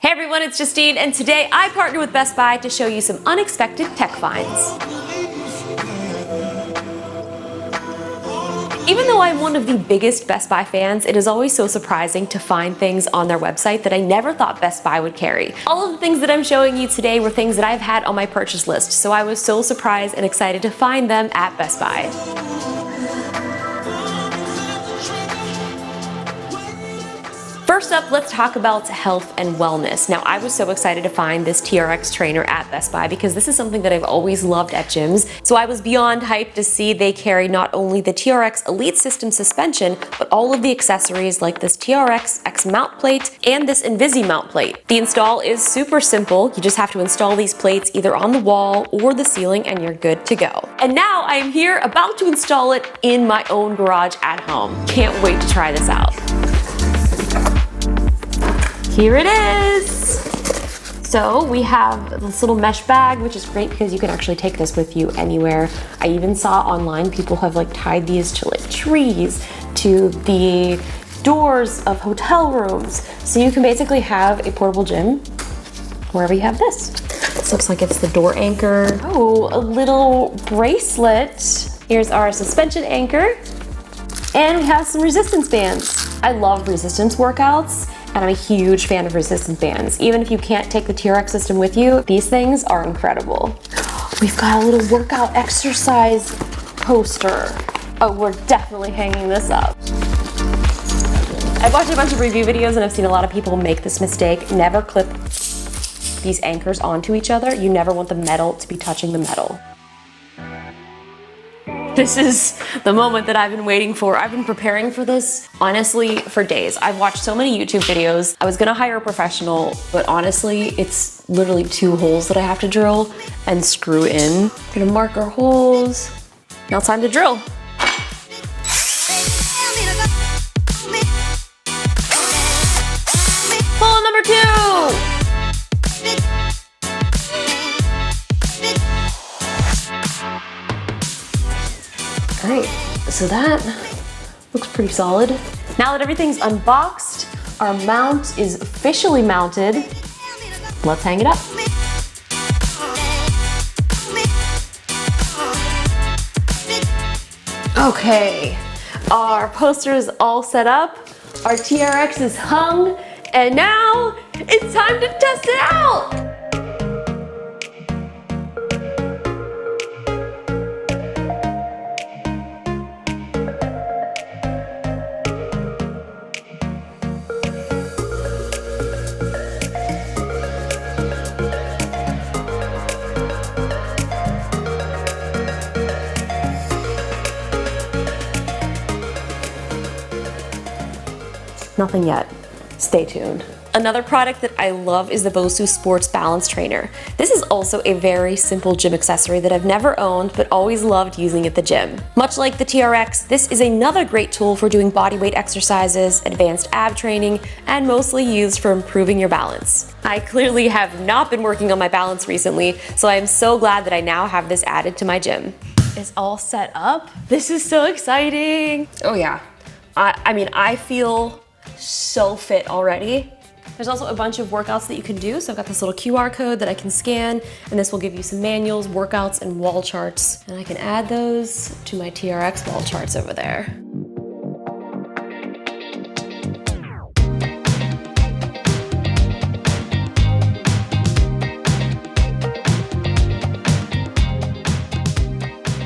Hey everyone, it's Justine, and today I partner with Best Buy to show you some unexpected tech finds. Even though I'm one of the biggest Best Buy fans, it is always so surprising to find things on their website that I never thought Best Buy would carry. All of the things that I'm showing you today were things that I've had on my purchase list, so I was so surprised and excited to find them at Best Buy. First up, let's talk about health and wellness. Now, I was so excited to find this TRX trainer at Best Buy because this is something that I've always loved at gyms. So I was beyond hyped to see they carry not only the TRX Elite System suspension, but all of the accessories like this TRX X mount plate and this Invisi mount plate. The install is super simple. You just have to install these plates either on the wall or the ceiling and you're good to go. And now I am here about to install it in my own garage at home. Can't wait to try this out. Here it is! So we have this little mesh bag, which is great because you can actually take this with you anywhere. I even saw online people have like tied these to like trees, to the doors of hotel rooms. So you can basically have a portable gym wherever you have this. This looks like it's the door anchor. Oh, a little bracelet. Here's our suspension anchor. And we have some resistance bands. I love resistance workouts. And I'm a huge fan of resistance bands. Even if you can't take the TRX system with you, these things are incredible. We've got a little workout exercise poster. Oh, we're definitely hanging this up. I've watched a bunch of review videos and I've seen a lot of people make this mistake. Never clip these anchors onto each other. You never want the metal to be touching the metal. This is the moment that I've been waiting for. I've been preparing for this, honestly, for days. I've watched so many YouTube videos. I was gonna hire a professional, but honestly, it's literally 2 holes that I have to drill and screw in. Gonna mark our holes. Now it's time to drill. Hole number 2! Great, so that looks pretty solid. Now that everything's unboxed, our mount is officially mounted. Let's hang it up. Okay, our poster is all set up, our TRX is hung, and now it's time to test it out! Nothing yet. Stay tuned. Another product that I love is the Bosu Sports Balance Trainer. This is also a very simple gym accessory that I've never owned but always loved using at the gym. Much like the TRX, this is another great tool for doing bodyweight exercises, advanced ab training, and mostly used for improving your balance. I clearly have not been working on my balance recently, so I am so glad that I now have this added to my gym. It's all set up. This is so exciting. Oh yeah. I mean, I feel so fit already. There's also a bunch of workouts that you can do. So I've got this little QR code that I can scan, and this will give you some manuals, workouts, and wall charts. And I can add those to my TRX wall charts over there.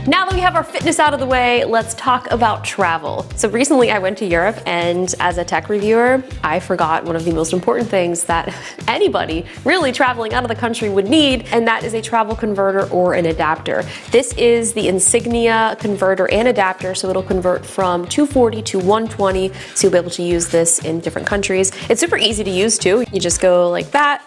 Now that we have our fitness out of the way, let's talk about travel. So recently I went to Europe, and as a tech reviewer, I forgot one of the most important things that anybody really traveling out of the country would need, and that is a travel converter or an adapter. This is the Insignia converter and adapter, so it'll convert from 240 to 120, so you'll be able to use this in different countries. It's super easy to use too. You just go like that,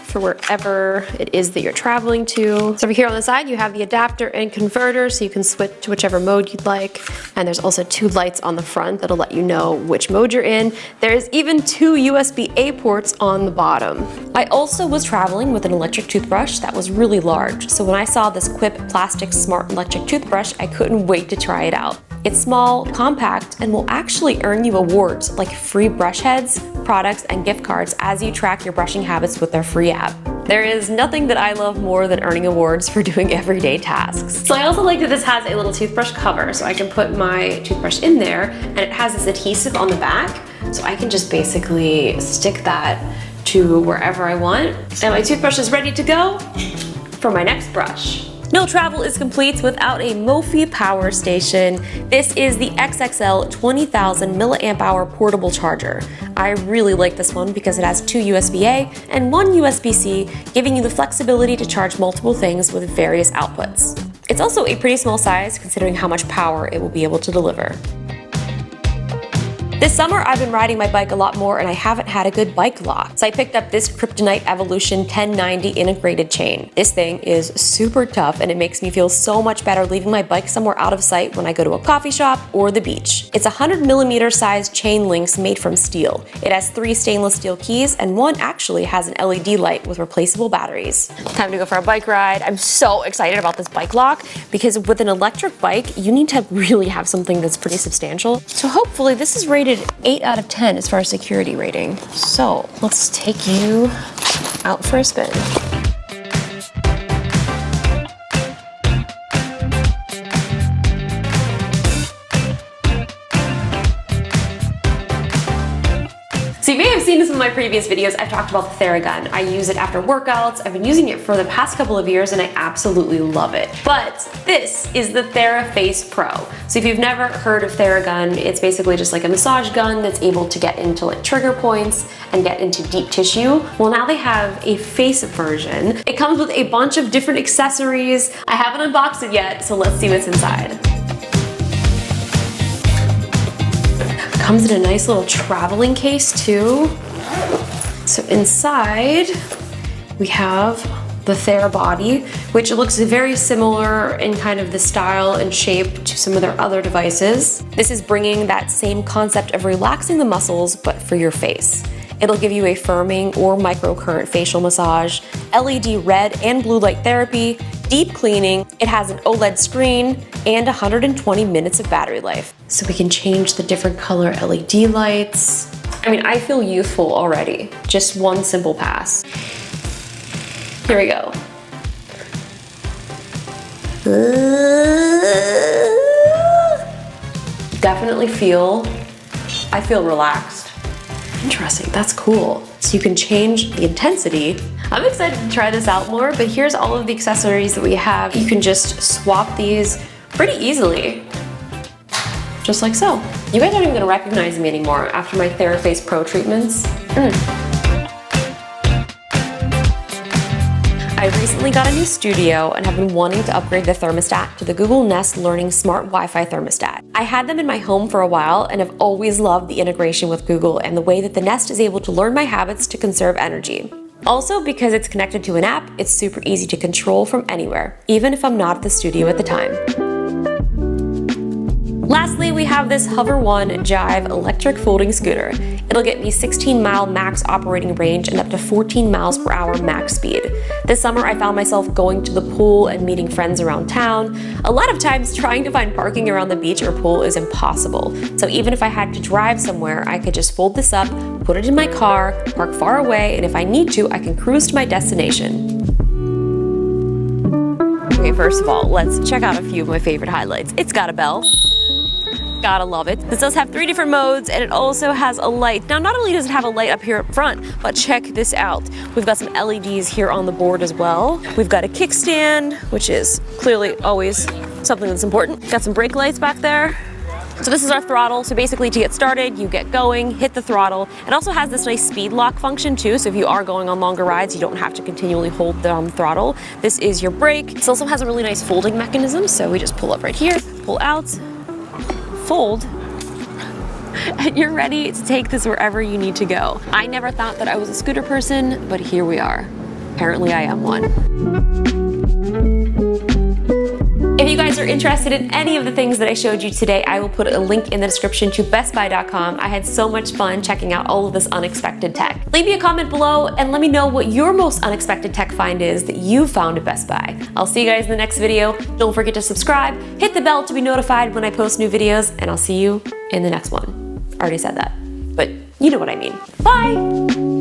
for wherever it is that you're traveling to. So over here on the side, you have the adapter and converter, so you can switch to whichever mode you'd like. And there's also 2 lights on the front that'll let you know which mode you're in. There's even 2 USB-A ports on the bottom. I also was traveling with an electric toothbrush that was really large. So when I saw this Quip Plastic Smart Electric Toothbrush, I couldn't wait to try it out. It's small, compact, and will actually earn you awards like free brush heads, products, and gift cards as you track your brushing habits with their free app. There is nothing that I love more than earning awards for doing everyday tasks. So I also like that this has a little toothbrush cover, so I can put my toothbrush in there, and it has this adhesive on the back, so I can just basically stick that to wherever I want. And my toothbrush is ready to go for my next brush. No travel is complete without a Mophie power station. This is the XXL 20,000 milliamp hour portable charger. I really like this one because it has 2 USB-A and 1 USB-C, giving you the flexibility to charge multiple things with various outputs. It's also a pretty small size considering how much power it will be able to deliver. This summer, I've been riding my bike a lot more and I haven't had a good bike lock. So I picked up this Kryptonite Evolution 1090 integrated chain. This thing is super tough and it makes me feel so much better leaving my bike somewhere out of sight when I go to a coffee shop or the beach. It's 100mm size chain links made from steel. It has 3 stainless steel keys and one actually has an LED light with replaceable batteries. Time to go for a bike ride. I'm so excited about this bike lock because with an electric bike, you need to really have something that's pretty substantial. So hopefully this is rated 8 out of 10 as far as security rating. So let's take you out for a spin. So you may have seen this in my previous videos. I've talked about the Theragun. I use it after workouts. I've been using it for the past couple of years and I absolutely love it. But this is the TheraFace Pro. So if you've never heard of Theragun, it's basically just like a massage gun that's able to get into like trigger points and get into deep tissue. Well, now they have a face version. It comes with a bunch of different accessories. I haven't unboxed it yet, so let's see what's inside. Comes in a nice little traveling case too. So inside we have the TheraBody, which looks very similar in kind of the style and shape to some of their other devices. This is bringing that same concept of relaxing the muscles, but for your face. It'll give you a firming or microcurrent facial massage, LED red and blue light therapy, deep cleaning, it has an OLED screen, and 120 minutes of battery life. So we can change the different color LED lights. I mean, I feel youthful already. Just one simple pass. Here we go. Definitely I feel relaxed. Interesting, that's cool. So you can change the intensity. I'm excited to try this out more, but here's all of the accessories that we have. You can just swap these pretty easily. Just like so. You guys aren't even gonna recognize me anymore after my TheraFace Pro treatments. I recently got a new studio and have been wanting to upgrade the thermostat to the Google Nest Learning Smart Wi-Fi thermostat. I had them in my home for a while and have always loved the integration with Google and the way that the Nest is able to learn my habits to conserve energy. Also, because it's connected to an app, it's super easy to control from anywhere, even if I'm not at the studio at the time. Lastly, we have this Hover One Jive electric folding scooter. It'll get me 16-mile max operating range and up to 14 miles per hour max speed. This summer, I found myself going to the pool and meeting friends around town. A lot of times, trying to find parking around the beach or pool is impossible. So even if I had to drive somewhere, I could just fold this up, put it in my car, park far away, and if I need to, I can cruise to my destination. Okay, first of all, let's check out a few of my favorite highlights. It's got a bell. Gotta love it. This does have 3 different modes and it also has a light. Now, not only does it have a light up here up front, but check this out. We've got some LEDs here on the board as well. We've got a kickstand, which is clearly always something that's important. Got some brake lights back there. So this is our throttle. So basically to get started, you get going, hit the throttle. It also has this nice speed lock function too. So if you are going on longer rides, you don't have to continually hold down the throttle. This is your brake. This also has a really nice folding mechanism. So we just pull up right here, pull out, fold, and you're ready to take this wherever you need to go. I never thought that I was a scooter person, but here we are. Apparently I am one. If you guys are interested in any of the things that I showed you today, I will put a link in the description to bestbuy.com. I had so much fun checking out all of this unexpected tech. Leave me a comment below and let me know what your most unexpected tech find is that you found at Best Buy. I'll see you guys in the next video. Don't forget to subscribe, hit the bell to be notified when I post new videos, and I'll see you in the next one. I already said that, but you know what I mean. Bye!